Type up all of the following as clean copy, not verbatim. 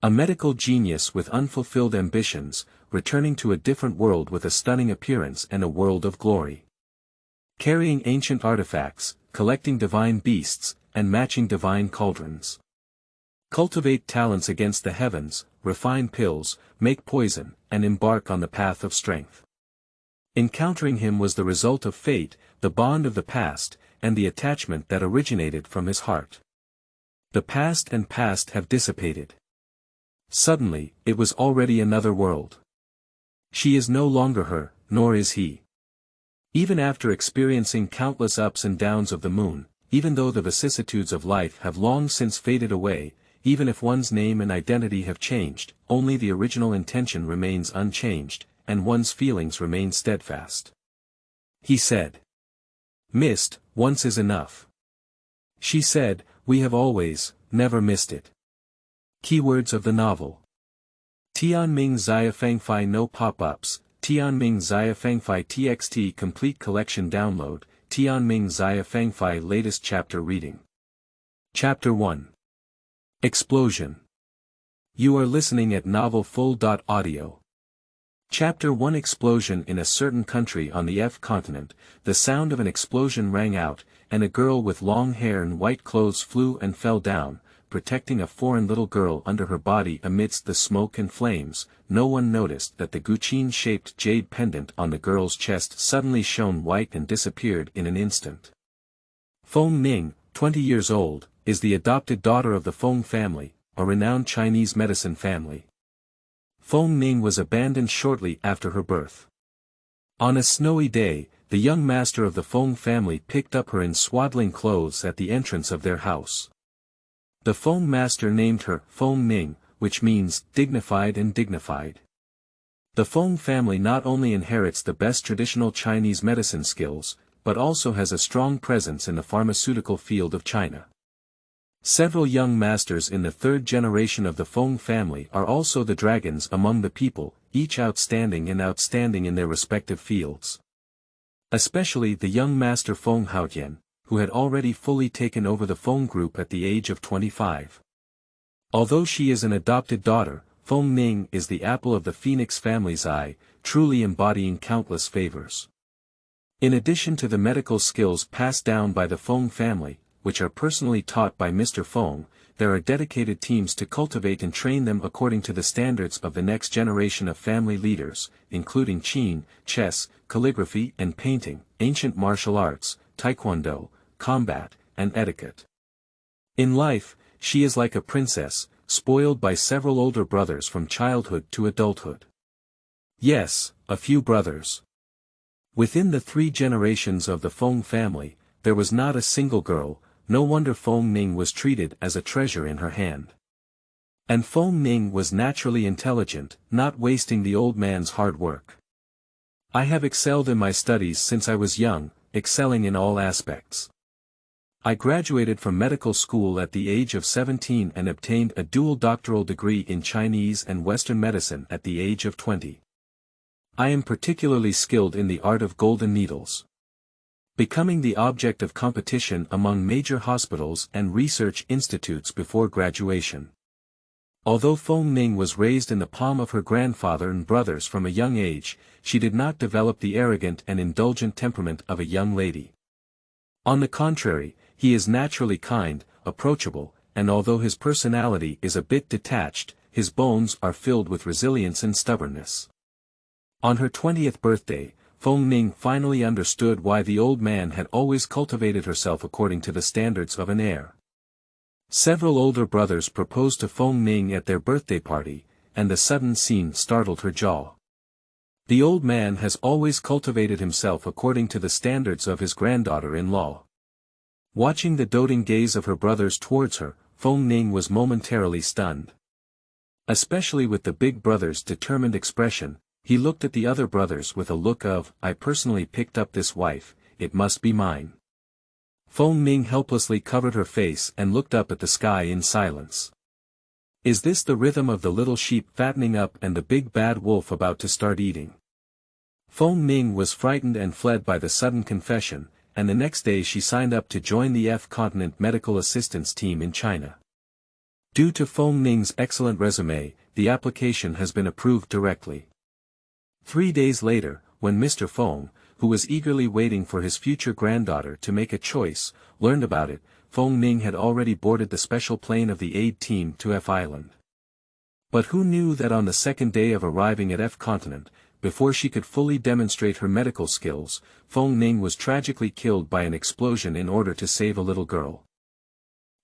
A medical genius with unfulfilled ambitions, returning to a different world with a stunning appearance and a world of glory. Carrying ancient artifacts, collecting divine beasts, and matching divine cauldrons. Cultivate talents against the heavens, refine pills, make poison, and embark on the path of strength. Encountering him was the result of fate, the bond of the past, and the attachment that originated from his heart. The past and past have dissipated. Suddenly, it was already another world. She is no longer her, nor is he. Even after experiencing countless ups and downs of the moon, even though the vicissitudes of life have long since faded away, even if one's name and identity have changed, only the original intention remains unchanged, and one's feelings remain steadfast. He said. Missed, once is enough. She said, we have always, never missed it. Keywords of the novel. Tianming Zia Fangfei no pop-ups, Tianming Zia Fangfei TXT Complete Collection Download, Tianming Zia Fangfei Latest Chapter Reading. Chapter 1. Explosion. You are listening at novelfull.audio. Chapter 1 Explosion. In a certain country on the F continent, the sound of an explosion rang out, and a girl with long hair and white clothes flew and fell down, protecting a foreign little girl under her body amidst the smoke and flames. No one noticed that the guqin-shaped jade pendant on the girl's chest suddenly shone white and disappeared in an instant. Feng Ning, 20 years old, is the adopted daughter of the Feng family, a renowned Chinese medicine family. Feng Ning was abandoned shortly after her birth. On a snowy day, the young master of the Feng family picked up her in swaddling clothes at the entrance of their house. The Feng master named her Feng Ning, which means dignified and dignified. The Feng family not only inherits the best traditional Chinese medicine skills, but also has a strong presence in the pharmaceutical field of China. Several young masters in the third generation of the Feng family are also the dragons among the people, each outstanding in their respective fields. Especially the young master Feng Haotian, who had already fully taken over the Feng group at the age of 25. Although she is an adopted daughter, Feng Ning is the apple of the Phoenix family's eye, truly embodying countless favors. In addition to the medical skills passed down by the Feng family, which are personally taught by Mr. Feng, there are dedicated teams to cultivate and train them according to the standards of the next generation of family leaders, including qin, chess, calligraphy and painting, ancient martial arts, taekwondo, combat, and etiquette. In life, she is like a princess, spoiled by several older brothers from childhood to adulthood. Yes, a few brothers. Within the 3 generations of the Feng family, there was not a single girl. No wonder Feng Ning was treated as a treasure in her hand. And Feng Ning was naturally intelligent, not wasting the old man's hard work. I have excelled in my studies since I was young, excelling in all aspects. I graduated from medical school at the age of 17 and obtained a dual doctoral degree in Chinese and Western medicine at the age of 20. I am particularly skilled in the art of golden needles. Becoming the object of competition among major hospitals and research institutes before graduation. Although Feng Ning was raised in the palm of her grandfather and brothers from a young age, she did not develop the arrogant and indulgent temperament of a young lady. On the contrary, he is naturally kind, approachable, and although his personality is a bit detached, his bones are filled with resilience and stubbornness. On her 20th birthday, Feng Ning finally understood why the old man had always cultivated herself according to the standards of an heir. Several older brothers proposed to Feng Ning at their birthday party, and the sudden scene startled her jaw. The old man has always cultivated himself according to the standards of his granddaughter-in-law. Watching the doting gaze of her brothers towards her, Feng Ning was momentarily stunned. Especially with the big brother's determined expression, he looked at the other brothers with a look of, I personally picked up this wife, it must be mine. Feng Ning helplessly covered her face and looked up at the sky in silence. Is this the rhythm of the little sheep fattening up and the big bad wolf about to start eating? Feng Ning was frightened and fled by the sudden confession, and the next day she signed up to join the F Continent Medical Assistance Team in China. Due to Feng Ning's excellent resume, the application has been approved directly. 3 days later, when Mr. Feng, who was eagerly waiting for his future granddaughter to make a choice, learned about it, Feng Ning had already boarded the special plane of the aid team to F Island. But who knew that on the second day of arriving at F Continent, before she could fully demonstrate her medical skills, Feng Ning was tragically killed by an explosion in order to save a little girl.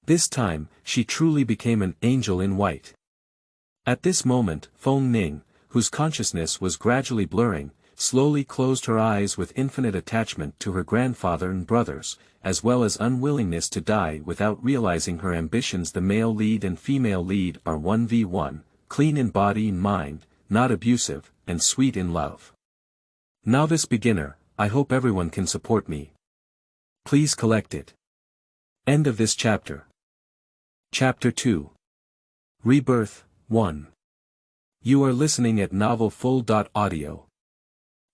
This time, she truly became an angel in white. At this moment, Feng Ning, whose consciousness was gradually blurring, slowly closed her eyes with infinite attachment to her grandfather and brothers, as well as unwillingness to die without realizing her ambitions. The male lead and female lead are 1v1, clean in body and mind, not abusive, and sweet in love. Novice beginner, I hope everyone can support me. Please collect it. End of this chapter. Chapter 2. Rebirth, 1. You are listening at novelfull.audio.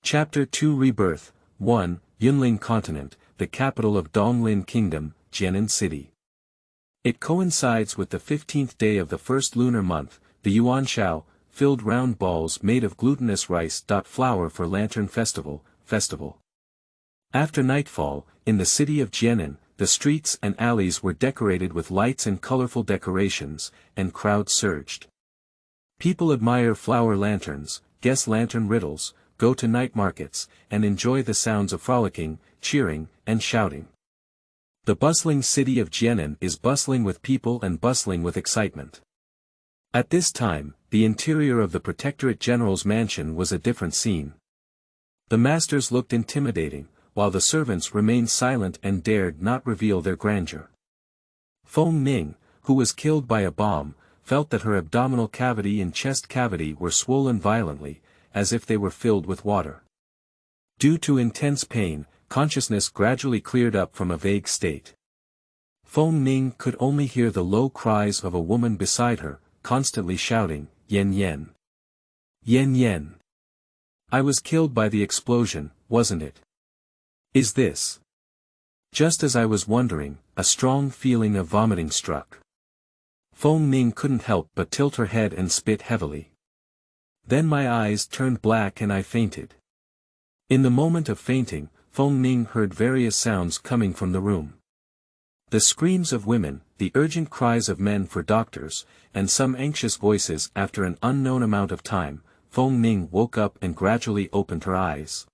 Chapter 2 Rebirth, 1, Yunlin Continent, the capital of Donglin Kingdom, Jianan City. It coincides with the 15th day of the first lunar month, the Yuanshao, filled round balls made of glutinous rice. Flower for Lantern Festival. After nightfall, in the city of Jianan, the streets and alleys were decorated with lights and colorful decorations, and crowds surged. People admire flower lanterns, guess lantern riddles, go to night markets, and enjoy the sounds of frolicking, cheering, and shouting. The bustling city of Jianan is bustling with people and bustling with excitement. At this time, the interior of the Protectorate General's mansion was a different scene. The masters looked intimidating, while the servants remained silent and dared not reveal their grandeur. Feng Ning, who was killed by a bomb, felt that her abdominal cavity and chest cavity were swollen violently, as if they were filled with water. Due to intense pain, consciousness gradually cleared up from a vague state. Feng Ning could only hear the low cries of a woman beside her, constantly shouting, "Yen Yen! Yen Yen! I was killed by the explosion, wasn't it? Is this?" Just as I was wondering, a strong feeling of vomiting struck. Feng Ning couldn't help but tilt her head and spit heavily. Then my eyes turned black and I fainted. In the moment of fainting, Feng Ning heard various sounds coming from the room. The screams of women, the urgent cries of men for doctors, and some anxious voices. After an unknown amount of time, Feng Ning woke up and gradually opened her eyes.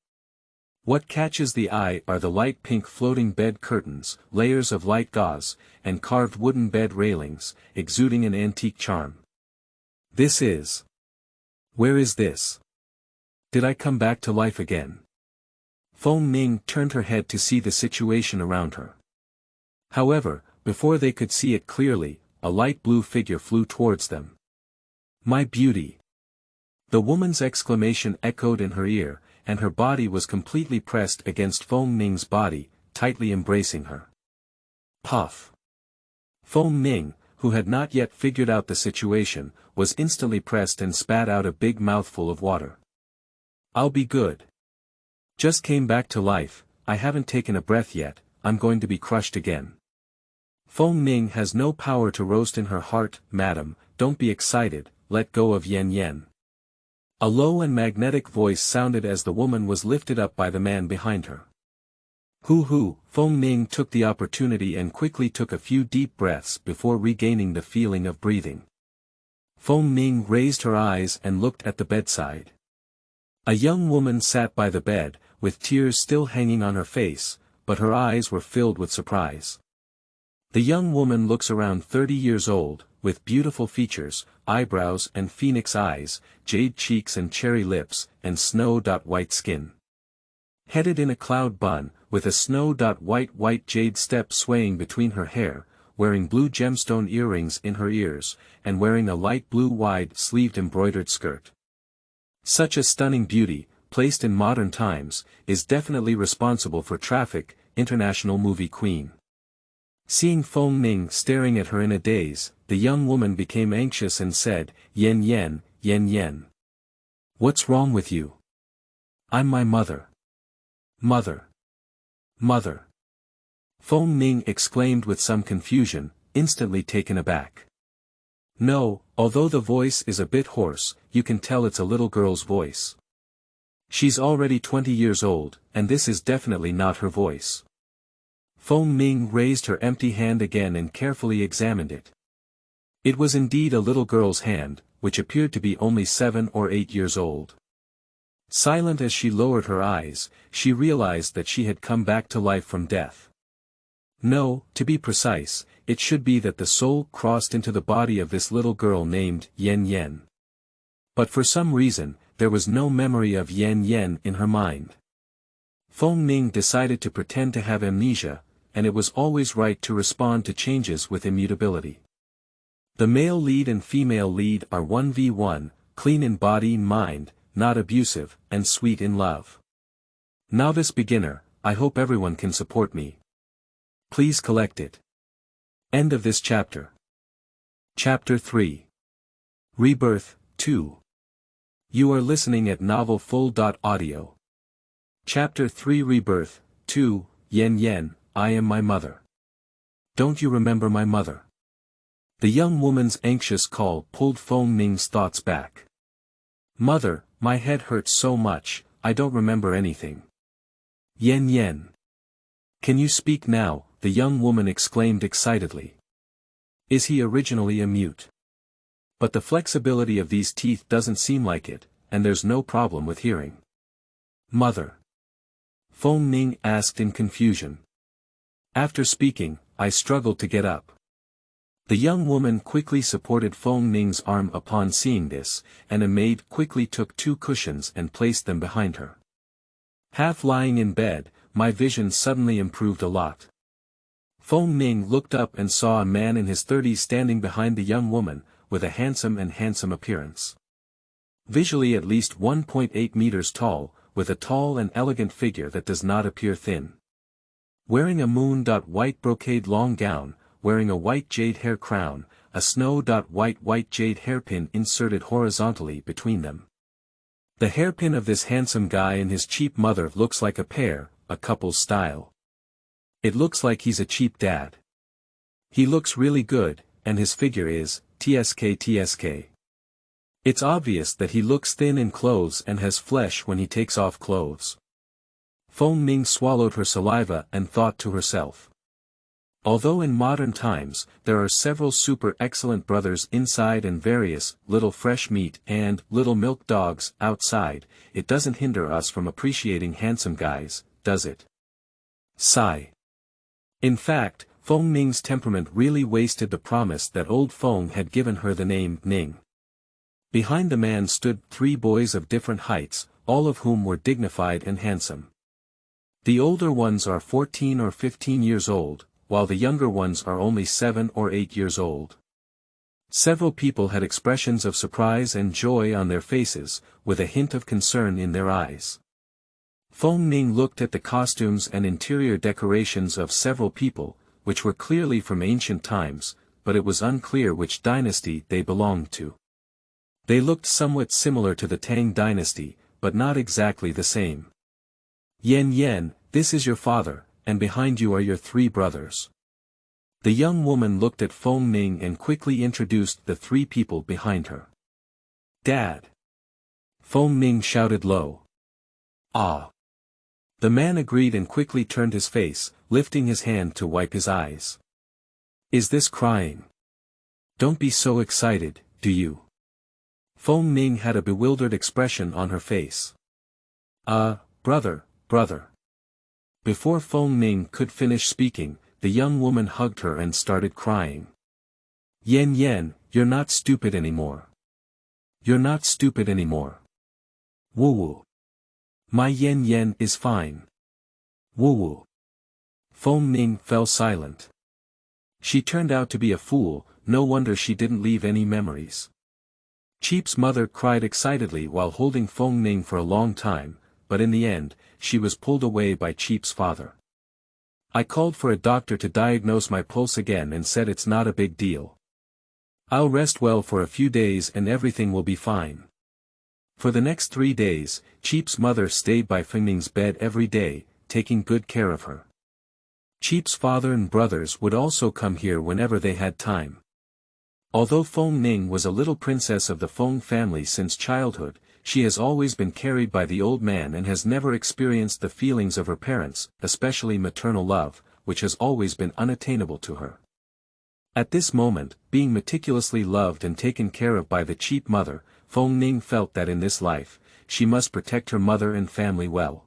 What catches the eye are the light pink floating bed curtains, layers of light gauze, and carved wooden bed railings, exuding an antique charm. This is... Where is this? Did I come back to life again? Feng Ning turned her head to see the situation around her. However, before they could see it clearly, a light blue figure flew towards them. My beauty! The woman's exclamation echoed in her ear, and her body was completely pressed against Feng Ning's body, tightly embracing her. Puff! Feng Ning, who had not yet figured out the situation, was instantly pressed and spat out a big mouthful of water. I'll be good. Just came back to life, I haven't taken a breath yet, I'm going to be crushed again. Feng Ning has no power to roast in her heart. Madam, don't be excited, let go of Yen Yen. A low and magnetic voice sounded as the woman was lifted up by the man behind her. Hoo! Feng Ning took the opportunity and quickly took a few deep breaths before regaining the feeling of breathing. Feng Ning raised her eyes and looked at the bedside. A young woman sat by the bed, with tears still hanging on her face, but her eyes were filled with surprise. The young woman looks around 30 years old, with beautiful features, eyebrows and phoenix eyes, jade cheeks and cherry lips, and snow-white skin. Headed in a cloud bun, with a snow-white jade step swaying between her hair, wearing blue gemstone earrings in her ears, and wearing a light blue wide-sleeved embroidered skirt. Such a stunning beauty, placed in modern times, is definitely responsible for Traffic, International Movie Queen. Seeing Feng Ning staring at her in a daze, the young woman became anxious and said, Yen Yen, Yen Yen. What's wrong with you? I'm my mother. Mother. Mother. Feng Ning exclaimed with some confusion, instantly taken aback. No, although the voice is a bit hoarse, you can tell it's a little girl's voice. She's already 20 years old, and this is definitely not her voice. Feng Ming raised her empty hand again and carefully examined it. It was indeed a little girl's hand, which appeared to be only 7 or 8 years old. Silent as she lowered her eyes, she realized that she had come back to life from death. No, to be precise, it should be that the soul crossed into the body of this little girl named Yan Yan. But for some reason, there was no memory of Yan Yan in her mind. Feng Ming decided to pretend to have amnesia, and it was always right to respond to changes with immutability. The male lead and female lead are 1v1, clean in body and mind, not abusive, and sweet in love. Novice beginner, I hope everyone can support me. Please collect it. End of this chapter. Chapter 3. Rebirth, 2. You are listening at novelfull.audio. Chapter 3 Rebirth, 2, Yan Yan, I am my mother. Don't you remember my mother? The young woman's anxious call pulled Feng Ming's thoughts back. Mother, my head hurts so much, I don't remember anything. Yan Yan. Can you speak now? The young woman exclaimed excitedly. Is he originally a mute? But the flexibility of these teeth doesn't seem like it, and there's no problem with hearing. Mother. Feng Ming asked in confusion. After speaking, I struggled to get up. The young woman quickly supported Feng Ming's arm upon seeing this, and a maid quickly took 2 cushions and placed them behind her. Half lying in bed, my vision suddenly improved a lot. Feng Ming looked up and saw a man in his 30s standing behind the young woman, with a handsome appearance. Visually at least 1.8 meters tall, with a tall and elegant figure that does not appear thin. Wearing a moon-white brocade long gown, wearing a white jade hair crown, a snow-white jade hairpin inserted horizontally between them. The hairpin of this handsome guy and his cheap mother looks like a pair, a couple's style. It looks like he's a cheap dad. He looks really good, and his figure is, tsk. It's obvious that he looks thin in clothes and has flesh when he takes off clothes. Feng Ming swallowed her saliva and thought to herself. Although in modern times, there are several super excellent brothers inside and various, little fresh meat and, little milk dogs, outside, it doesn't hinder us from appreciating handsome guys, does it? Sigh. In fact, Feng Ming's temperament really wasted the promise that old Feng had given her the name Ning. Behind the man stood 3 boys of different heights, all of whom were dignified and handsome. The older ones are 14 or 15 years old, while the younger ones are only 7 or 8 years old. Several people had expressions of surprise and joy on their faces, with a hint of concern in their eyes. Feng Ming looked at the costumes and interior decorations of several people, which were clearly from ancient times, but it was unclear which dynasty they belonged to. They looked somewhat similar to the Tang dynasty, but not exactly the same. Yan Yan, this is your father, and behind you are your 3 brothers. The young woman looked at Feng Ming and quickly introduced the 3 people behind her. Dad! Feng Ming shouted low. Ah! The man agreed and quickly turned his face, lifting his hand to wipe his eyes. Is this crying? Don't be so excited, do you? Feng Ming had a bewildered expression on her face. Brother. Before Feng Ming could finish speaking, the young woman hugged her and started crying. Yan Yan, you're not stupid anymore. You're not stupid anymore. Woo woo. My Yan Yan is fine. Woo woo. Feng Ming fell silent. She turned out to be a fool, no wonder she didn't leave any memories. Cheap's mother cried excitedly while holding Feng Ming for a long time, but in the end, she was pulled away by Cheap's father. I called for a doctor to diagnose my pulse again and said it's not a big deal. I'll rest well for a few days and everything will be fine. For the next 3 days, Cheap's mother stayed by Feng Ming's bed every day, taking good care of her. Cheap's father and brothers would also come here whenever they had time. Although Feng Ning was a little princess of the Feng family since childhood, she has always been carried by the old man and has never experienced the feelings of her parents, especially maternal love, which has always been unattainable to her. At this moment, being meticulously loved and taken care of by the cheap mother, Feng Ning felt that in this life, she must protect her mother and family well.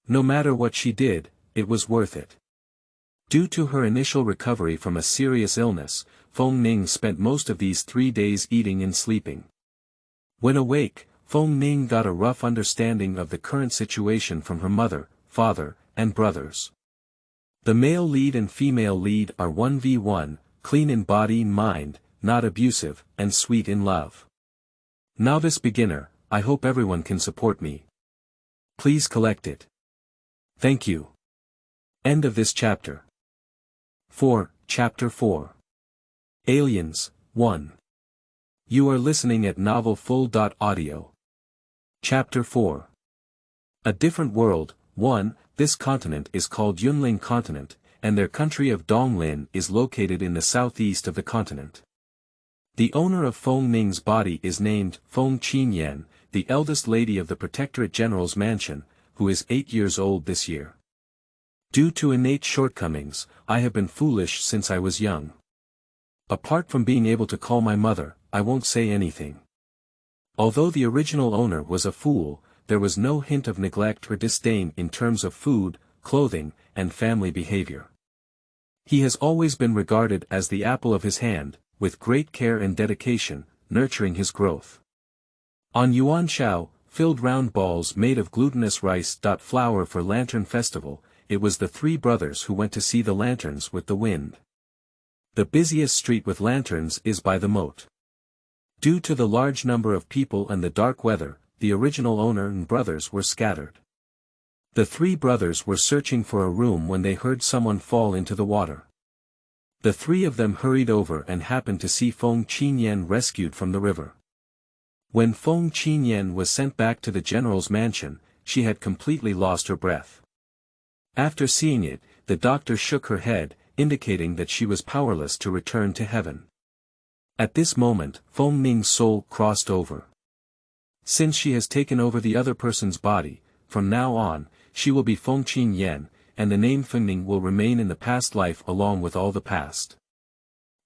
No matter what she did, it was worth it. Due to her initial recovery from a serious illness, Feng Ning spent most of these 3 days eating and sleeping. When awake, Feng Ning got a rough understanding of the current situation from her mother, father, and brothers. The male lead and female lead are 1v1, clean in body and mind, not abusive, and sweet in love. Novice beginner, I hope everyone can support me. Please collect it. Thank you. End of this chapter. 4. Chapter 4. Aliens, 1. You are listening at novelfull.audio. Chapter 4. A different world, 1. This continent is called Yunlin continent, and their country of Donglin is located in the southeast of the continent. The owner of Feng Ning's body is named Feng Qinyan, the eldest lady of the Protectorate General's mansion, who is 8 years old this year. Due to innate shortcomings, I have been foolish since I was young. Apart from being able to call my mother, I won't say anything. Although the original owner was a fool, there was no hint of neglect or disdain in terms of food, clothing, and family behavior. He has always been regarded as the apple of his hand, with great care and dedication, nurturing his growth. On Yuan Shao, filled round balls made of glutinous rice. Flour for Lantern Festival, it was the 3 brothers who went to see the lanterns with the wind. The busiest street with lanterns is by the moat. Due to the large number of people and the dark weather, the original owner and brothers were scattered. The 3 brothers were searching for a room when they heard someone fall into the water. The 3 of them hurried over and happened to see Feng Qinyan rescued from the river. When Feng Qinyan was sent back to the general's mansion, she had completely lost her breath. After seeing it, the doctor shook her head, indicating that she was powerless to return to heaven. At this moment, Feng Ning's soul crossed over. Since she has taken over the other person's body, from now on, she will be Feng Qinyan, and the name Feng Ning will remain in the past life along with all the past.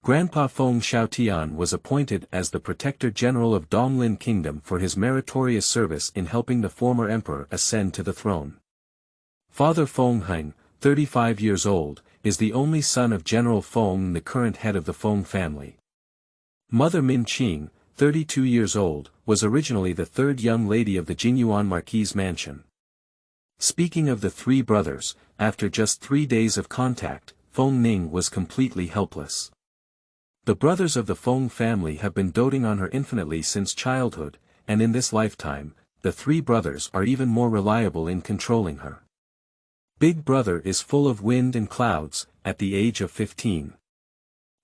Grandpa Feng Xiaotian was appointed as the Protector General of Donglin Kingdom for his meritorious service in helping the former emperor ascend to the throne. Father Feng Heng, 35 years old, is the only son of General Feng, the current head of the Feng family. Mother Min Qing, 32 years old, was originally the 3rd young lady of the Jinyuan Marquis' mansion. Speaking of the 3 brothers, after just 3 days of contact, Feng Ning was completely helpless. The brothers of the Feng family have been doting on her infinitely since childhood, and in this lifetime, the 3 brothers are even more reliable in controlling her. Big brother is full of wind and clouds, at the age of 15.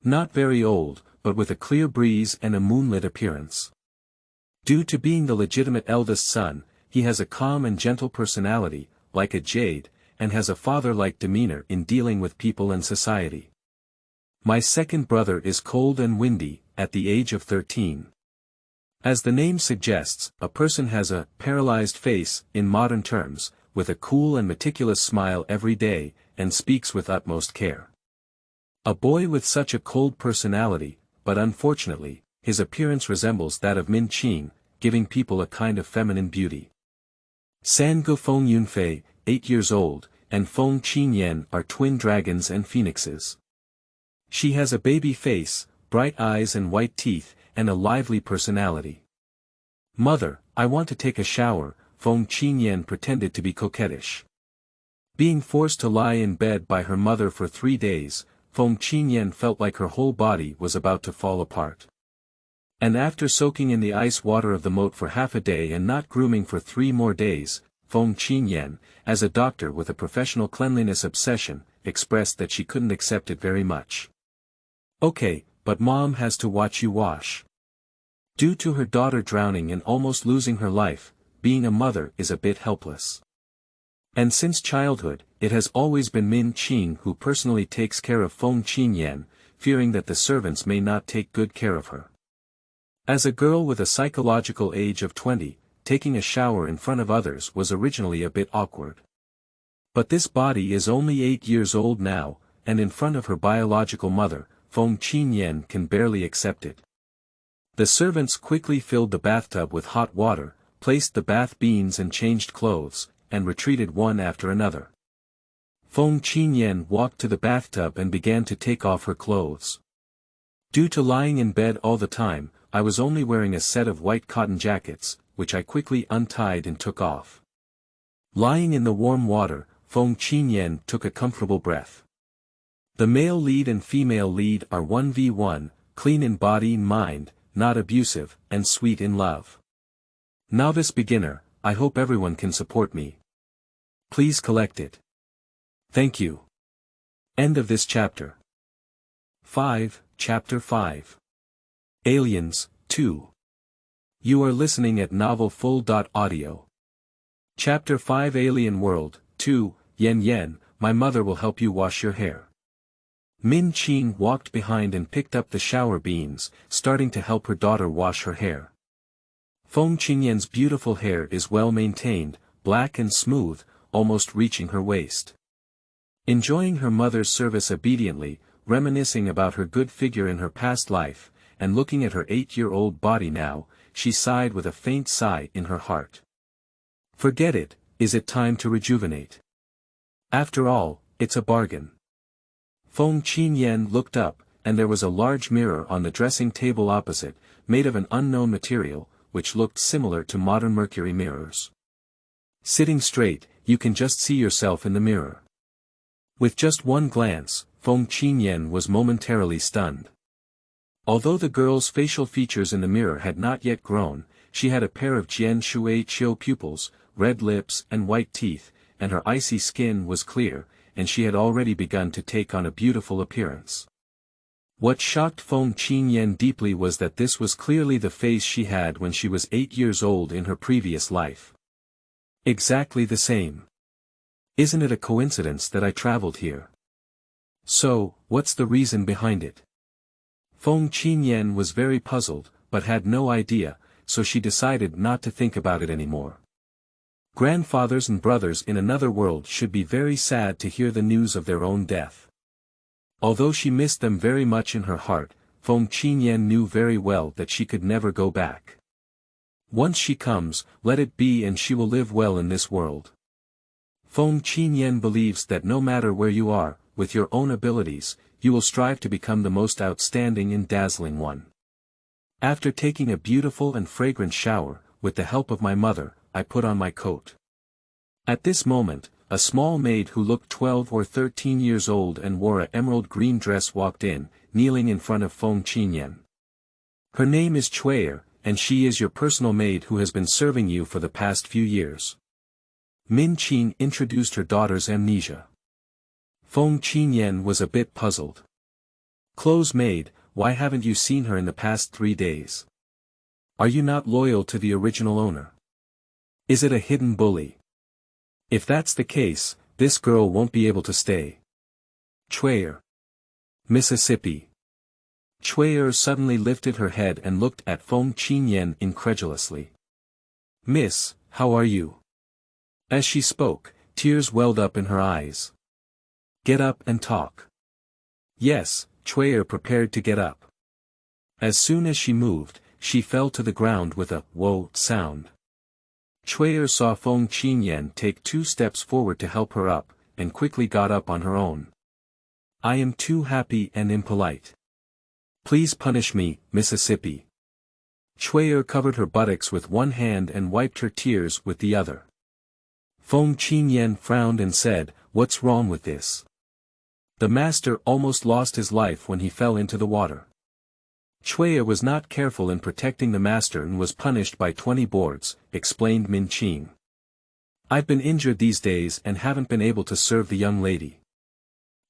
Not very old, but with a clear breeze and a moonlit appearance. Due to being the legitimate eldest son, he has a calm and gentle personality, like a jade, and has a father-like demeanor in dealing with people and society. My second brother is cold and windy, at the age of 13. As the name suggests, a person has a paralyzed face, in modern terms, with a cool and meticulous smile every day, and speaks with utmost care. A boy with such a cold personality, but unfortunately, his appearance resembles that of Min Qing, giving people a kind of feminine beauty. Sangu Feng Yunfei, 8 years old, and Feng Qinyan are twin dragons and phoenixes. She has a baby face, bright eyes and white teeth, and a lively personality. Mother, I want to take a shower, Feng Qinyan pretended to be coquettish. Being forced to lie in bed by her mother for 3 days, Feng Qinyan felt like her whole body was about to fall apart. And after soaking in the ice water of the moat for half a day and not grooming for 3 more days, Feng Qinyan, as a doctor with a professional cleanliness obsession, expressed that she couldn't accept it very much. Okay, but mom has to watch you wash. Due to her daughter drowning and almost losing her life, being a mother is a bit helpless. And since childhood, it has always been Min Qing who personally takes care of Feng Qinyan, fearing that the servants may not take good care of her. As a girl with a psychological age of 20, taking a shower in front of others was originally a bit awkward. But this body is only 8 years old now, and in front of her biological mother, Feng Qinyan can barely accept it. The servants quickly filled the bathtub with hot water, placed the bath beans and changed clothes, and retreated one after another. Feng Qinyan walked to the bathtub and began to take off her clothes. Due to lying in bed all the time, I was only wearing a set of white cotton jackets, which I quickly untied and took off. Lying in the warm water, Feng Qinyan took a comfortable breath. The male lead and female lead are 1v1, clean in body and mind, not abusive, and sweet in love. Novice beginner, I hope everyone can support me. Please collect it. Thank you. End of this chapter. 5, Chapter 5. Aliens, 2. You are listening at novelfull.audio. Chapter 5 Alien World, 2, Yen Yen, my mother will help you wash your hair. Min Qing walked behind and picked up the shower beans, starting to help her daughter wash her hair. Feng Qingyan's beautiful hair is well maintained, black and smooth, almost reaching her waist. Enjoying her mother's service obediently, reminiscing about her good figure in her past life, and looking at her 8-year-old body now, she sighed with a faint sigh in her heart. Forget it, is it time to rejuvenate? After all, it's a bargain. Feng Qinyan looked up, and there was a large mirror on the dressing table opposite, made of an unknown material, which looked similar to modern mercury mirrors. Sitting straight, you can just see yourself in the mirror. With just one glance, Feng Qinyan was momentarily stunned. Although the girl's facial features in the mirror had not yet grown, she had a pair of Xiaojiu pupils, red lips and white teeth, and her icy skin was clear, and she had already begun to take on a beautiful appearance. What shocked Feng Qinyan deeply was that this was clearly the face she had when she was 8 years old in her previous life. Exactly the same. Isn't it a coincidence that I traveled here? So, what's the reason behind it? Feng Qinyan was very puzzled, but had no idea, so she decided not to think about it anymore. Grandfathers and brothers in another world should be very sad to hear the news of their own death. Although she missed them very much in her heart, Feng Qinyan knew very well that she could never go back. Once she comes, let it be, and she will live well in this world. Feng Qinyan believes that no matter where you are, with your own abilities, you will strive to become the most outstanding and dazzling one. After taking a beautiful and fragrant shower, with the help of my mother, I put on my coat. At this moment, a small maid who looked 12 or 13 years old and wore an emerald green dress walked in, kneeling in front of Feng Qinyan. Her name is Chuier, and she is your personal maid who has been serving you for the past few years. Min Qing introduced her daughter's amnesia. Feng Qinyan was a bit puzzled. Clothes maid, why haven't you seen her in the past 3 days? Are you not loyal to the original owner? Is it a hidden bully? If that's the case, this girl won't be able to stay. Chuier. Mississippi. Chuier suddenly lifted her head and looked at Feng Qinyan incredulously. Miss, how are you? As she spoke, tears welled up in her eyes. Get up and talk. Yes, Chuier prepared to get up. As soon as she moved, she fell to the ground with a whoa sound. Chuier saw Feng Qinyan take 2 steps forward to help her up, and quickly got up on her own. I am too happy and impolite. Please punish me, Mississippi. Chuier covered her buttocks with one hand and wiped her tears with the other. Feng Qinyan frowned and said, what's wrong with this? The master almost lost his life when he fell into the water. Chuier was not careful in protecting the master and was punished by 20 boards, explained Min Qing. I've been injured these days and haven't been able to serve the young lady.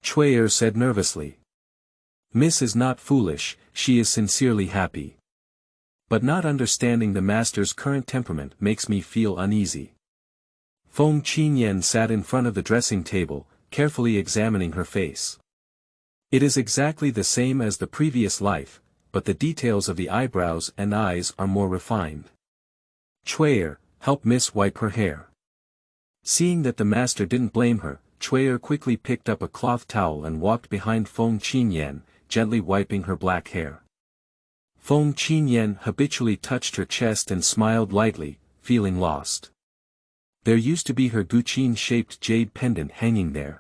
Chuier said nervously. Miss is not foolish, she is sincerely happy. But not understanding the master's current temperament makes me feel uneasy. Feng Qinyan sat in front of the dressing table, carefully examining her face. It is exactly the same as the previous life, but the details of the eyebrows and eyes are more refined. Chui'er, help Miss wipe her hair. Seeing that the master didn't blame her, Chui'er quickly picked up a cloth towel and walked behind Feng Qinyan, gently wiping her black hair. Feng Qinyan habitually touched her chest and smiled lightly, feeling lost. There used to be her guqin-shaped jade pendant hanging there.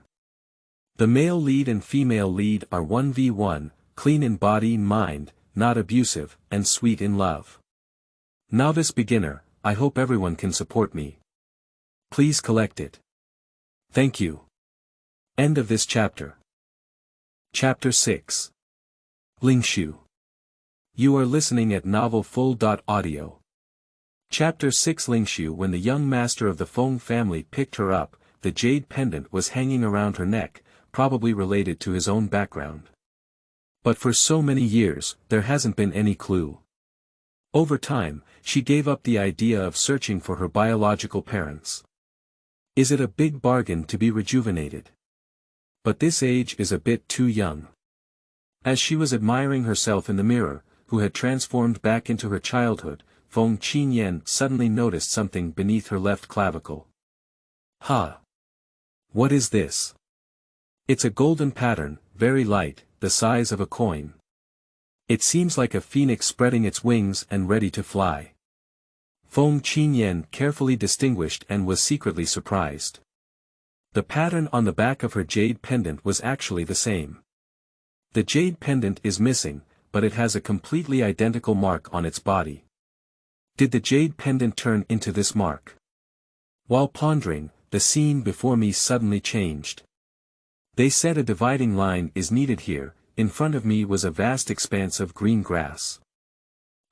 The male lead and female lead are 1v1, clean in body and mind, not abusive, and sweet in love. Novice beginner, I hope everyone can support me. Please collect it. Thank you. End of this chapter. Chapter 6. Lingxu. You are listening at novelfull.audio. Chapter 6. Lingxu. When the young master of the Feng family picked her up, the jade pendant was hanging around her neck, probably related to his own background. But for so many years, there hasn't been any clue. Over time, she gave up the idea of searching for her biological parents. Is it a big bargain to be rejuvenated? But this age is a bit too young. As she was admiring herself in the mirror, who had transformed back into her childhood, Feng Qinyan suddenly noticed something beneath her left clavicle. Ha! What is this? It's a golden pattern, very light, the size of a coin. It seems like a phoenix spreading its wings and ready to fly. Feng Qinyan carefully distinguished and was secretly surprised. The pattern on the back of her jade pendant was actually the same. The jade pendant is missing, but it has a completely identical mark on its body. Did the jade pendant turn into this mark? While pondering, the scene before me suddenly changed. They said a dividing line is needed here. In front of me was a vast expanse of green grass.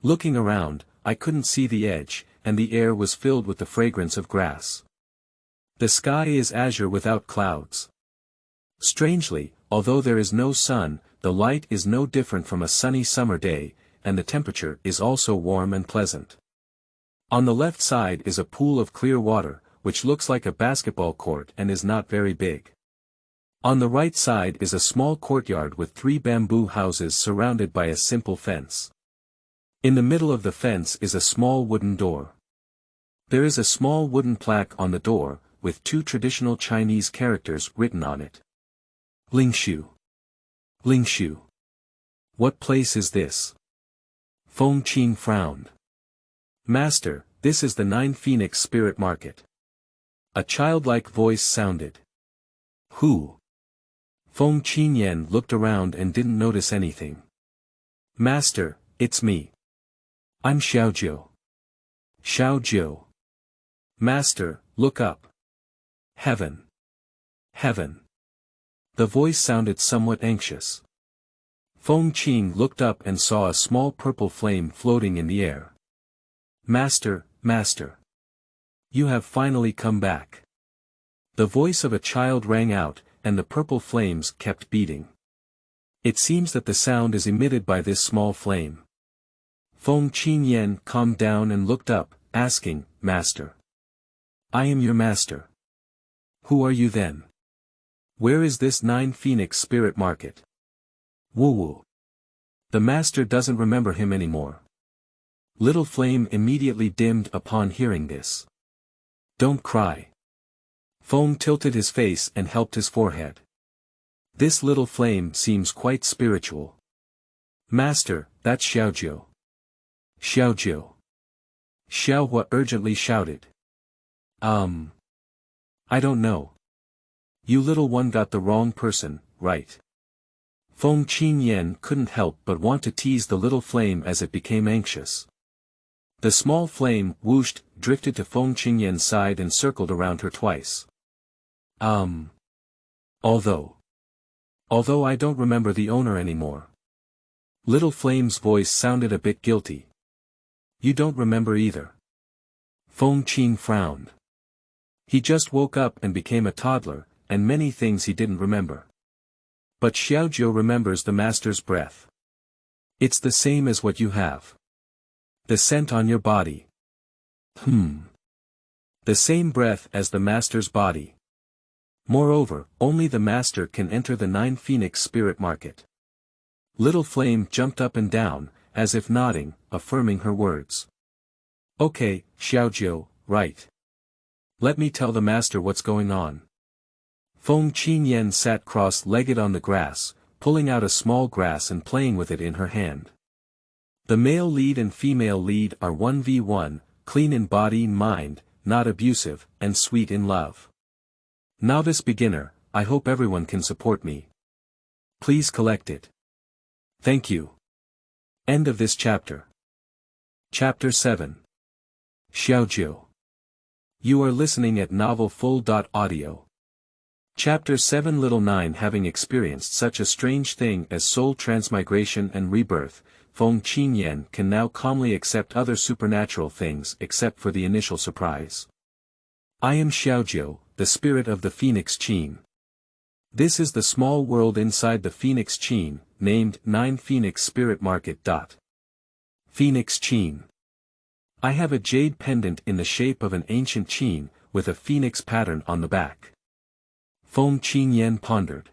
Looking around, I couldn't see the edge, and the air was filled with the fragrance of grass. The sky is azure without clouds. Strangely, although there is no sun, the light is no different from a sunny summer day, and the temperature is also warm and pleasant. On the left side is a pool of clear water, which looks like a basketball court and is not very big. On the right side is a small courtyard with 3 bamboo houses surrounded by a simple fence. In the middle of the fence is a small wooden door. There is a small wooden plaque on the door, with 2 traditional Chinese characters written on it. Lingxu. Lingxu. What place is this? Feng Qin frowned. Master, this is the 9 Phoenix Spirit Market. A childlike voice sounded. Who? Feng Qinyan looked around and didn't notice anything. Master, it's me. I'm Xiaojiu. Xiaojiu. Master, look up. Heaven. Heaven. The voice sounded somewhat anxious. Feng Qin looked up and saw a small purple flame floating in the air. Master, Master. You have finally come back. The voice of a child rang out, and the purple flames kept beating. It seems that the sound is emitted by this small flame. Feng Qinyan calmed down and looked up, asking, Master. I am your master. Who are you then? Where is this 9 Phoenix Spirit Market? Woo-woo. The master doesn't remember him anymore. Little flame immediately dimmed upon hearing this. Don't cry. Feng tilted his face and helped his forehead. This little flame seems quite spiritual. Master, that's Xiaojiu. Xiaojiu. Xiaohua urgently shouted. I don't know. You little one got the wrong person, right? Feng Qinyan couldn't help but want to tease the little flame as it became anxious. The small flame whooshed, drifted to Feng Qinyan's side and circled around her twice. Although I don't remember the owner anymore. Little Flame's voice sounded a bit guilty. You don't remember either. Feng Qin frowned. He just woke up and became a toddler, and many things he didn't remember. But Xiaojiu remembers the master's breath. It's the same as what you have. The scent on your body. The same breath as the master's body. Moreover, only the master can enter the 9 phoenix spirit market. Little Flame jumped up and down, as if nodding, affirming her words. Okay, Xiaojiu, right. Let me tell the master what's going on. Feng Qinyan sat cross-legged on the grass, pulling out a small grass and playing with it in her hand. The male lead and female lead are 1v1, clean in body and mind, not abusive, and sweet in love. Novice beginner, I hope everyone can support me. Please collect it. Thank you. End of this chapter. Chapter 7. Xiaojiu. You are listening at novelfull.audio. Chapter 7. Little 9. Having experienced such a strange thing as soul transmigration and rebirth, Feng Qinyan can now calmly accept other supernatural things except for the initial surprise. I am Xiaojiu, the spirit of the Phoenix Qin. This is the small world inside the Phoenix Qin, named 9 Phoenix Spirit Market. Phoenix Qin. I have a jade pendant in the shape of an ancient qin, with a phoenix pattern on the back. Feng Qinyan pondered.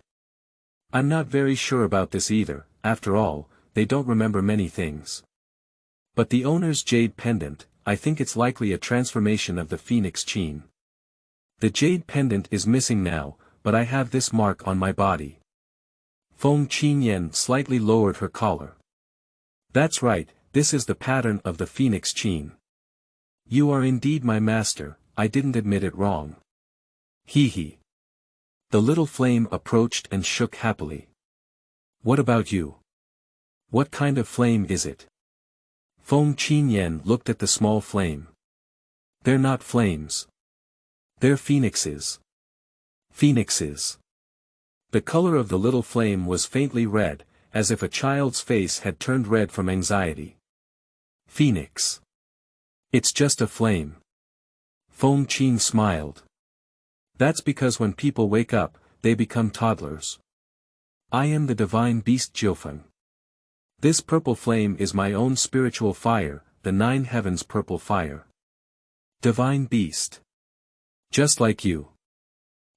I'm not very sure about this either, after all, they don't remember many things. But the owner's jade pendant, I think it's likely a transformation of the Phoenix Qin. The jade pendant is missing now, but I have this mark on my body. Feng Qinyan slightly lowered her collar. That's right, this is the pattern of the Phoenix Qin. You are indeed my master, I didn't admit it wrong. Hee. The little flame approached and shook happily. What about you? What kind of flame is it? Feng Qinyan looked at the small flame. They're not flames. They're phoenixes. Phoenixes. The color of the little flame was faintly red, as if a child's face had turned red from anxiety. Phoenix. It's just a flame. Feng Qin smiled. That's because when people wake up, they become toddlers. I am the divine beast Jiufeng. This purple flame is my own spiritual fire, the 9 heavens purple fire. Divine beast. Just like you.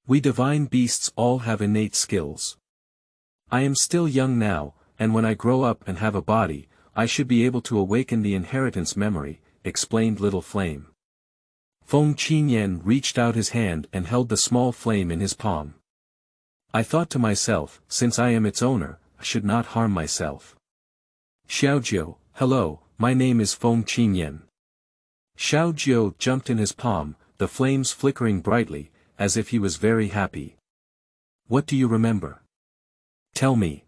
We divine beasts all have innate skills. I am still young now, and when I grow up and have a body, I should be able to awaken the inheritance memory, explained Little Flame. Feng Qinyan reached out his hand and held the small flame in his palm. I thought to myself, since I am its owner, I should not harm myself. Xiaojiu, hello, my name is Feng Qinyan. Xiaojiu jumped in his palm, the flames flickering brightly, as if he was very happy. What do you remember? Tell me.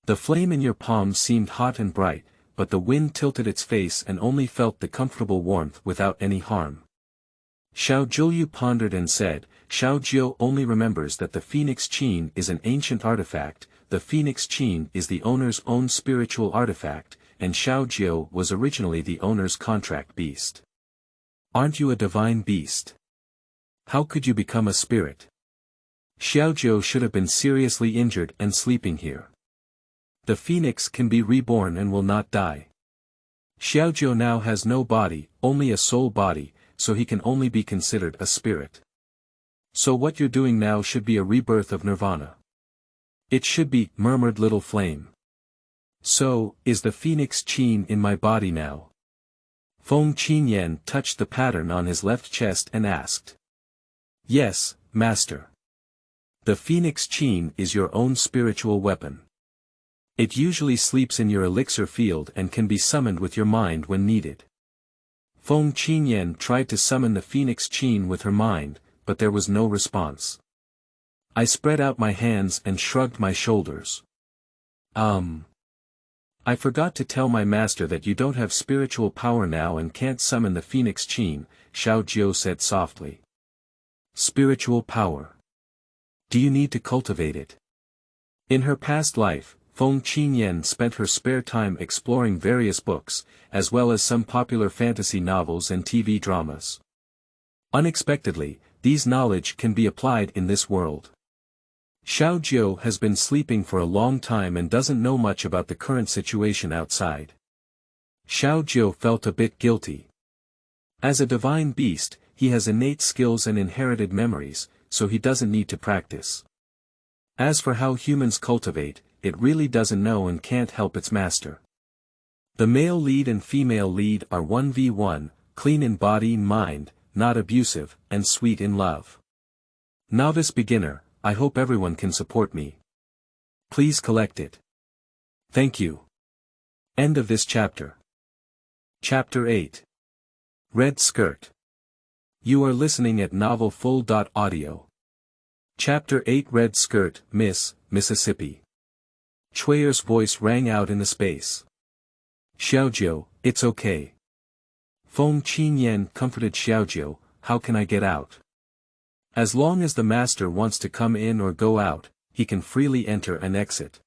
The flame in your palm seemed hot and bright, but the wind tilted its face and only felt the comfortable warmth without any harm. Xiaojiu pondered and said, Xiaojiu only remembers that the Phoenix Qin is an ancient artifact, the Phoenix Qin is the owner's own spiritual artifact, and Xiaojiu was originally the owner's contract beast. Aren't you a divine beast? How could you become a spirit? Xiaojiu should have been seriously injured and sleeping here. The phoenix can be reborn and will not die. Xiaojiu now has no body, only a soul body, so he can only be considered a spirit. So what you're doing now should be a rebirth of nirvana. It should be, murmured Little Flame. So, is the Phoenix Qin in my body now? Feng Qinyan touched the pattern on his left chest and asked. Yes, master. The Phoenix Qin is your own spiritual weapon. It usually sleeps in your elixir field and can be summoned with your mind when needed. Feng Qinyan tried to summon the Phoenix Qin with her mind, but there was no response. I spread out my hands and shrugged my shoulders. I forgot to tell my master that you don't have spiritual power now and can't summon the Phoenix Qin, Xiaojiu said softly. Spiritual power. Do you need to cultivate it? In her past life, Feng Qinyan spent her spare time exploring various books, as well as some popular fantasy novels and TV dramas. Unexpectedly, these knowledge can be applied in this world. Xiaojiu has been sleeping for a long time and doesn't know much about the current situation outside. Xiaojiu felt a bit guilty. As a divine beast, he has innate skills and inherited memories, so he doesn't need to practice. As for how humans cultivate, it really doesn't know and can't help its master. The male lead and female lead are 1v1, clean in body and mind, not abusive, and sweet in love. Novice beginner, I hope everyone can support me. Please collect it. Thank you. End of this chapter. Chapter 8. Red Skirt. You are listening at novelfull.audio. Chapter 8 Red Skirt, Miss, Mississippi. Chui's voice rang out in the space. Xiaojiu, it's okay. Feng Qinyan comforted Xiaojiu, how can I get out? As long as the master wants to come in or go out, he can freely enter and exit.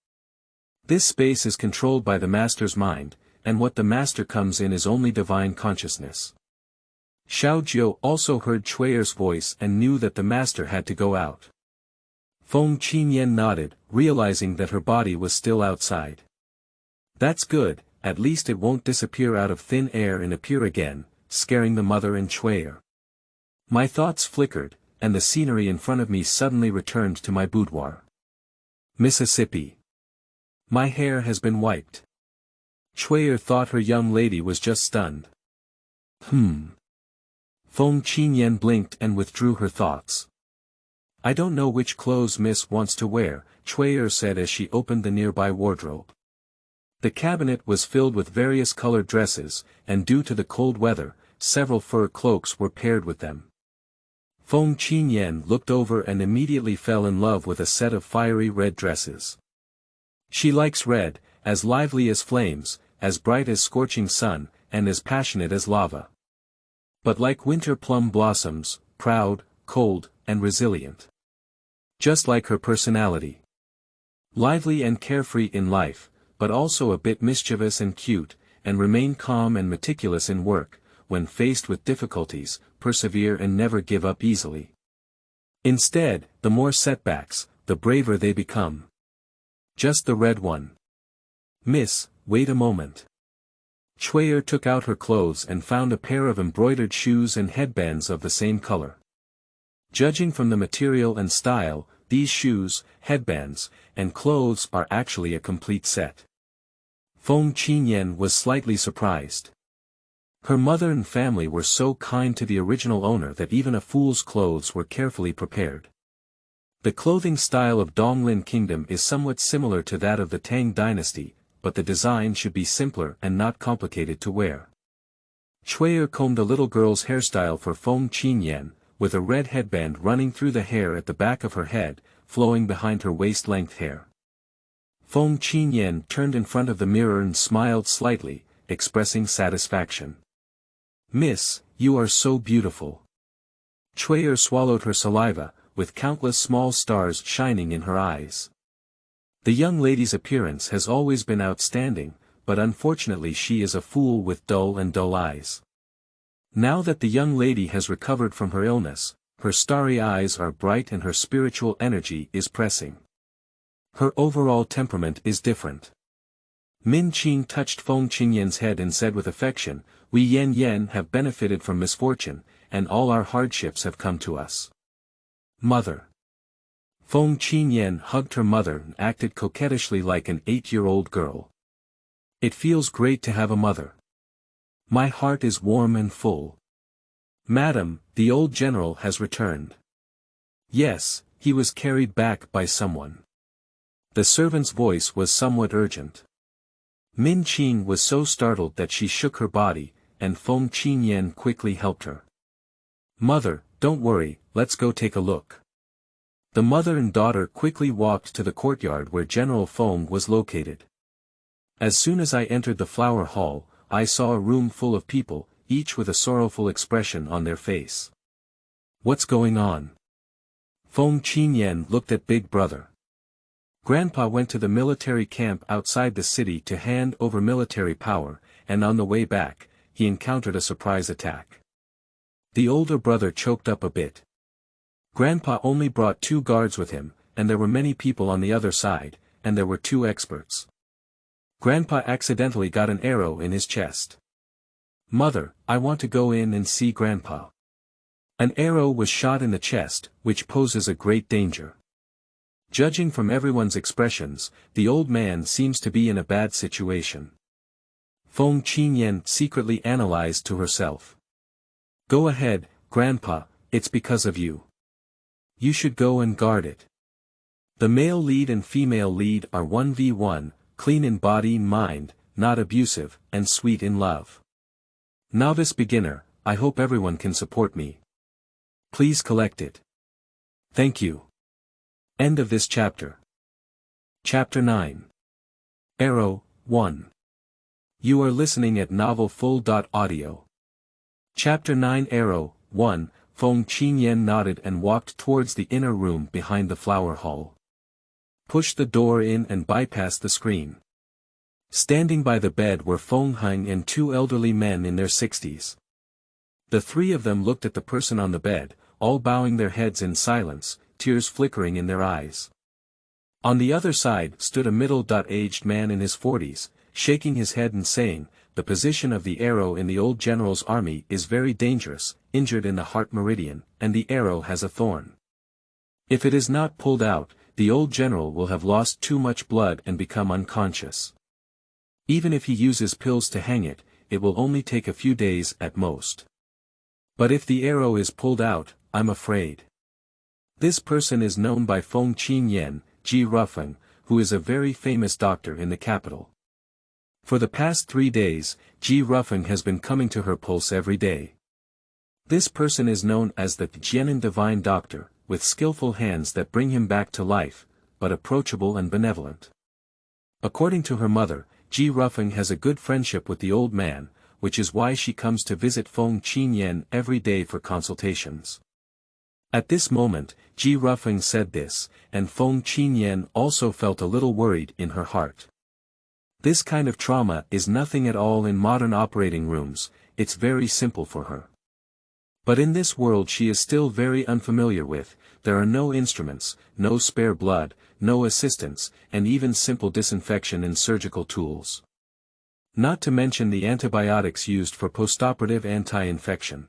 This space is controlled by the master's mind, and what the master comes in is only divine consciousness. Xiaojiu also heard Chui's voice and knew that the master had to go out. Feng Qinyan nodded, realizing that her body was still outside. That's good, at least it won't disappear out of thin air and appear again, scaring the mother and Chui. My thoughts flickered, and the scenery in front of me suddenly returned to my boudoir. Mississippi. My hair has been wiped. Chui thought her young lady was just stunned. Feng Qinyan blinked and withdrew her thoughts. I don't know which clothes Miss wants to wear, Chui said as she opened the nearby wardrobe. The cabinet was filled with various colored dresses, and due to the cold weather, several fur cloaks were paired with them. Feng Qinyan looked over and immediately fell in love with a set of fiery red dresses. She likes red, as lively as flames, as bright as scorching sun, and as passionate as lava. But like winter plum blossoms, proud, cold, and resilient. Just like her personality. Lively and carefree in life, but also a bit mischievous and cute, and remain calm and meticulous in work, when faced with difficulties, persevere and never give up easily. Instead, the more setbacks, the braver they become. Just the red one. Miss, wait a moment. Chui took out her clothes and found a pair of embroidered shoes and headbands of the same color. Judging from the material and style, these shoes, headbands, and clothes are actually a complete set. Feng Qinyan was slightly surprised. Her mother and family were so kind to the original owner that even a fool's clothes were carefully prepared. The clothing style of Donglin Kingdom is somewhat similar to that of the Tang dynasty, but the design should be simpler and not complicated to wear. Chui combed the little girl's hairstyle for Feng Qinyan, with a red headband running through the hair at the back of her head, flowing behind her waist-length hair. Feng Qinyan turned in front of the mirror and smiled slightly, expressing satisfaction. Miss, you are so beautiful. Chui swallowed her saliva, with countless small stars shining in her eyes. The young lady's appearance has always been outstanding, but unfortunately she is a fool with dull eyes. Now that the young lady has recovered from her illness, her starry eyes are bright and her spiritual energy is pressing. Her overall temperament is different. Min Qing touched Feng Qinyan's head and said with affection, we Yen have benefited from misfortune, and all our hardships have come to us. Mother. Feng Qinyan hugged her mother and acted coquettishly like an 8-year-old girl. It feels great to have a mother. My heart is warm and full. Madam, the old general has returned. Yes, he was carried back by someone. The servant's voice was somewhat urgent. Min Qing was so startled that she shook her body, and Feng Qinyan quickly helped her. Mother, don't worry, let's go take a look. The mother and daughter quickly walked to the courtyard where General Feng was located. As soon as I entered the flower hall, I saw a room full of people, each with a sorrowful expression on their face. What's going on? Feng Qinyan looked at Big Brother. Grandpa went to the military camp outside the city to hand over military power, and on the way back, he encountered a surprise attack. The older brother choked up a bit. Grandpa only brought 2 guards with him, and there were many people on the other side, and there were 2 experts. Grandpa accidentally got an arrow in his chest. Mother, I want to go in and see Grandpa. An arrow was shot in the chest, which poses a great danger. Judging from everyone's expressions, the old man seems to be in a bad situation. Feng Qinyan secretly analyzed to herself. Go ahead, Grandpa, it's because of you. You should go and guard it. The male lead and female lead are 1v1, clean in body and mind, not abusive, and sweet in love. Novice beginner, I hope everyone can support me. Please collect it. Thank you. End of this chapter. Chapter 9. Arrow, 1. You are listening at novelfull.audio. Chapter 9 Arrow, 1, Feng Qinyan nodded and walked towards the inner room behind the flower hall. Pushed the door in and bypassed the screen. Standing by the bed were Feng Heng and two elderly men in their 60s. The three of them looked at the person on the bed, all bowing their heads in silence, tears flickering in their eyes. On the other side stood a middle-aged man in his 40s, shaking his head and saying, "The position of the arrow in the old general's army is very dangerous, injured in the heart meridian, and the arrow has a thorn. If it is not pulled out, the old general will have lost too much blood and become unconscious. Even if he uses pills to hang it, it will only take a few days at most. But if the arrow is pulled out, I'm afraid." This person is known by Feng Qinyan, Ji Rufeng, who is a very famous doctor in the capital. For the past 3 days, Ji Rufeng has been coming to her pulse every day. This person is known as the Jianan Divine Doctor, with skillful hands that bring him back to life, but approachable and benevolent. According to her mother, Ji Rufeng has a good friendship with the old man, which is why she comes to visit Feng Qinyan every day for consultations. At this moment, Ji Rufeng said this, and Feng Qinyan also felt a little worried in her heart. This kind of trauma is nothing at all in modern operating rooms, it's very simple for her. But in this world she is still very unfamiliar with, there are no instruments, no spare blood, no assistance, and even simple disinfection and surgical tools. Not to mention the antibiotics used for postoperative anti-infection.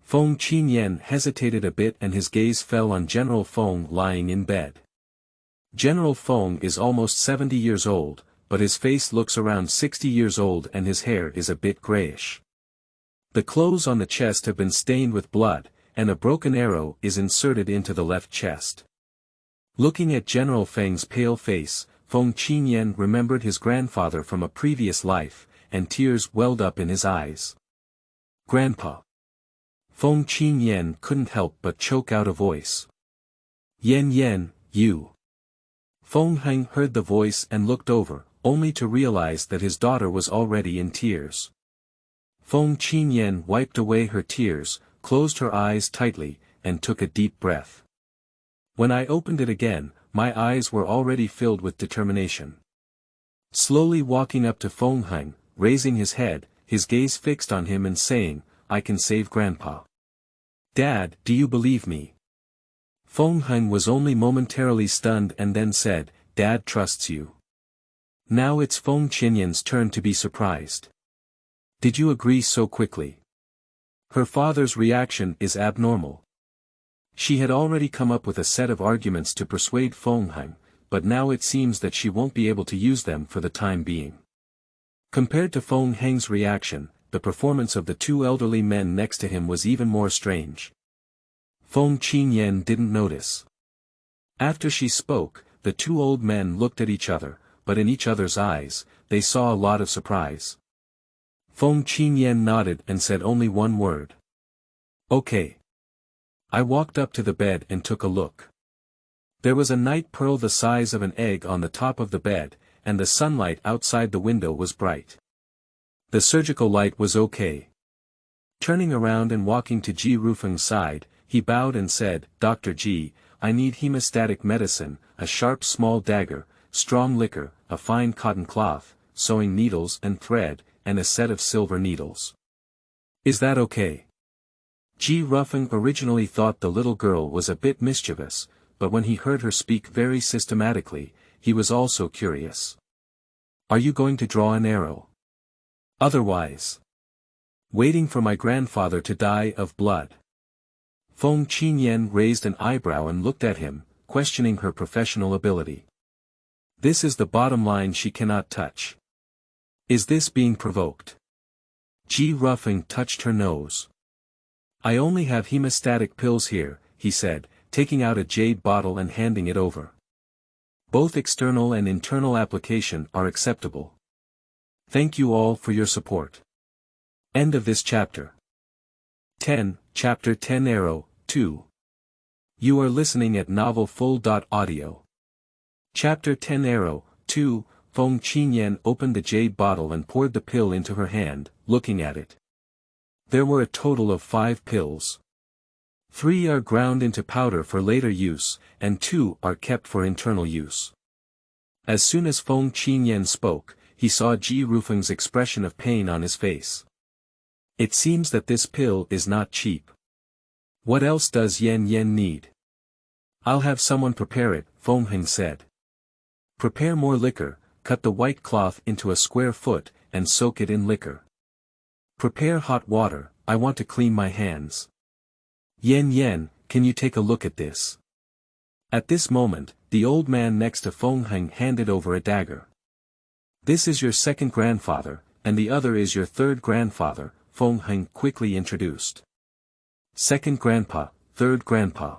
Feng Qinyan hesitated a bit and his gaze fell on General Feng lying in bed. General Feng is almost 70 years old, but his face looks around 60 years old and his hair is a bit grayish. The clothes on the chest have been stained with blood, and a broken arrow is inserted into the left chest. Looking at General Feng's pale face, Feng Qinyan remembered his grandfather from a previous life, and tears welled up in his eyes. "Grandpa." Feng Qinyan couldn't help but choke out a voice. "Yan, you." Feng Heng heard the voice and looked over, only to realize that his daughter was already in tears. Feng Qinyan wiped away her tears, closed her eyes tightly, and took a deep breath. "When I opened it again, my eyes were already filled with determination." Slowly walking up to Feng Heng, raising his head, his gaze fixed on him and saying, "I can save Grandpa. Dad, do you believe me?" Feng Heng was only momentarily stunned and then said, "Dad trusts you." Now it's Feng Qinyan's turn to be surprised. "Did you agree so quickly?" Her father's reaction is abnormal. She had already come up with a set of arguments to persuade Feng Heng, but now it seems that she won't be able to use them for the time being. Compared to Feng Heng's reaction, the performance of the two elderly men next to him was even more strange. Feng Qinyan didn't notice. After she spoke, the two old men looked at each other, but in each other's eyes, they saw a lot of surprise. Feng Qinyan nodded and said only one word. "Okay." I walked up to the bed and took a look. There was a night pearl the size of an egg on the top of the bed, and the sunlight outside the window was bright. The surgical light was okay. Turning around and walking to Ji Rufeng's side, he bowed and said, "Dr. Ji, I need hemostatic medicine, a sharp small dagger, strong liquor, a fine cotton cloth, sewing needles and thread, and a set of silver needles. Is that okay?" Ji Rufeng originally thought the little girl was a bit mischievous, but when he heard her speak very systematically, he was also curious. "Are you going to draw an arrow? Otherwise, waiting for my grandfather to die of blood." Feng Qinyan raised an eyebrow and looked at him, questioning her professional ability. This is the bottom line she cannot touch. Is this being provoked? Ji Rufeng touched her nose. I only have hemostatic pills here, he said, taking out a jade bottle and handing it over. Both external and internal application are acceptable. Thank you all for your support. End of this chapter. 10, Chapter 10 Arrow, 2. You are listening at novelfull.audio. Chapter 10 Arrow, 2. Feng Qinyan opened the jade bottle and poured the pill into her hand, looking at it. There were a total of 5 pills. 3 are ground into powder for later use, and 2 are kept for internal use. As soon as Feng Qinyan spoke, he saw Ji Rufeng's expression of pain on his face. It seems that this pill is not cheap. What else does Yan Yan need? I'll have someone prepare it, Feng Heng said. Prepare more liquor, cut the white cloth into a square foot, and soak it in liquor. Prepare hot water, I want to clean my hands. Yan Yan, can you take a look at this? At this moment, the old man next to Feng Heng handed over a dagger. This is your second grandfather, and the other is your third grandfather, Feng Heng quickly introduced. Second grandpa, third grandpa.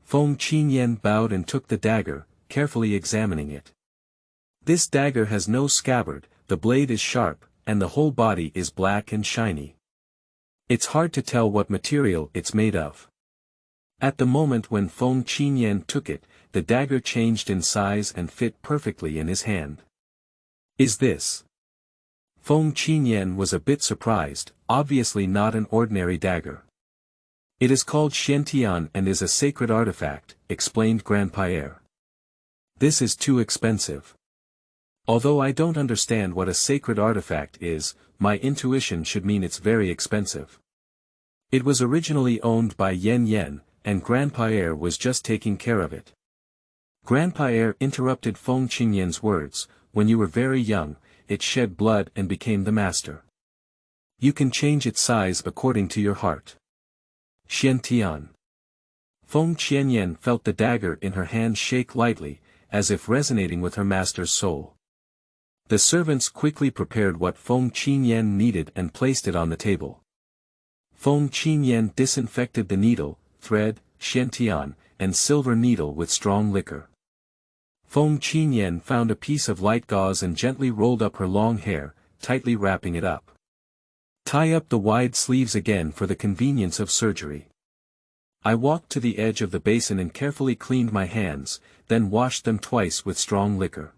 Feng Qinyan bowed and took the dagger, carefully examining it. This dagger has no scabbard, the blade is sharp, and the whole body is black and shiny. It's hard to tell what material it's made of. At the moment when Feng Qinyan took it, the dagger changed in size and fit perfectly in his hand. Is this? Feng Qinyan was a bit surprised, obviously not an ordinary dagger. It is called Xiantian and is a sacred artifact, explained Grandpierre. This is too expensive. Although I don't understand what a sacred artifact is, my intuition should mean it's very expensive. It was originally owned by Yan Yan, and Grandpierre was just taking care of it. Grandpierre interrupted Feng Qinyan's words, when you were very young, it shed blood and became the master. You can change its size according to your heart. Xiantian. Feng Qinyan felt the dagger in her hand shake lightly, as if resonating with her master's soul. The servants quickly prepared what Feng Qinyan needed and placed it on the table. Feng Qinyan disinfected the needle, thread, Xiantian, and silver needle with strong liquor. Feng Qinyan found a piece of light gauze and gently rolled up her long hair, tightly wrapping it up. Tie up the wide sleeves again for the convenience of surgery. I walked to the edge of the basin and carefully cleaned my hands, then washed them twice with strong liquor.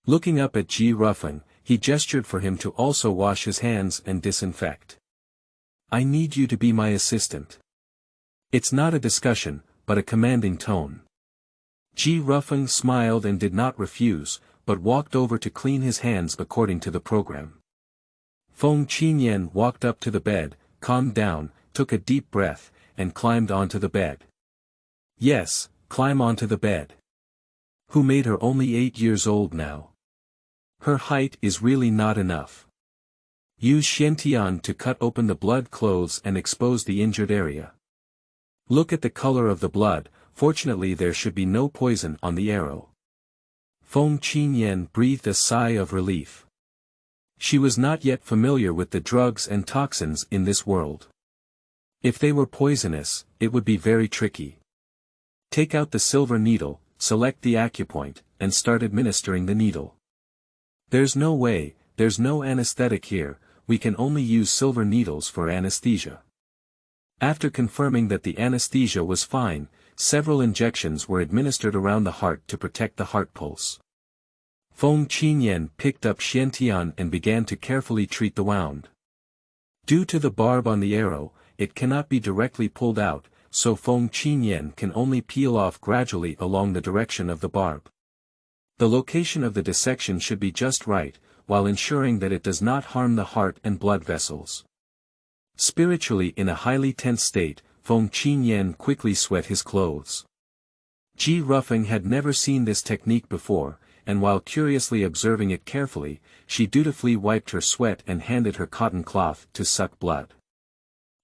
Looking up at Ji Rufeng, he gestured for him to also wash his hands and disinfect. I need you to be my assistant. It's not a discussion, but a commanding tone. Ji Rufeng smiled and did not refuse, but walked over to clean his hands according to the program. Feng Qinyan walked up to the bed, calmed down, took a deep breath, and climbed onto the bed. Yes, climb onto the bed. Who made her only 8 years old now? Her height is really not enough. Use Xiantian to cut open the blood clothes and expose the injured area. Look at the color of the blood, fortunately there should be no poison on the arrow. Feng Qinyan breathed a sigh of relief. She was not yet familiar with the drugs and toxins in this world. If they were poisonous, it would be very tricky. Take out the silver needle, select the acupoint, and start administering the needle. There's no way, there's no anesthetic here, we can only use silver needles for anesthesia. After confirming that the anesthesia was fine, several injections were administered around the heart to protect the heart pulse. Feng Qinyan picked up Xiantian and began to carefully treat the wound. Due to the barb on the arrow, it cannot be directly pulled out, so Feng Qinyan can only peel off gradually along the direction of the barb. The location of the dissection should be just right, while ensuring that it does not harm the heart and blood vessels. Spiritually in a highly tense state, Feng Qinyan quickly sweat his clothes. Ji Rufeng had never seen this technique before, and while curiously observing it carefully, she dutifully wiped her sweat and handed her cotton cloth to suck blood.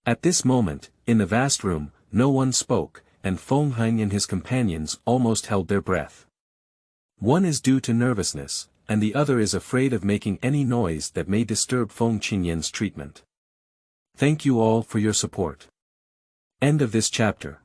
At this moment, in the vast room, no one spoke, and Feng Heng and his companions almost held their breath. One is due to nervousness, and the other is afraid of making any noise that may disturb Feng Qingyan's treatment. Thank you all for your support. End of this chapter.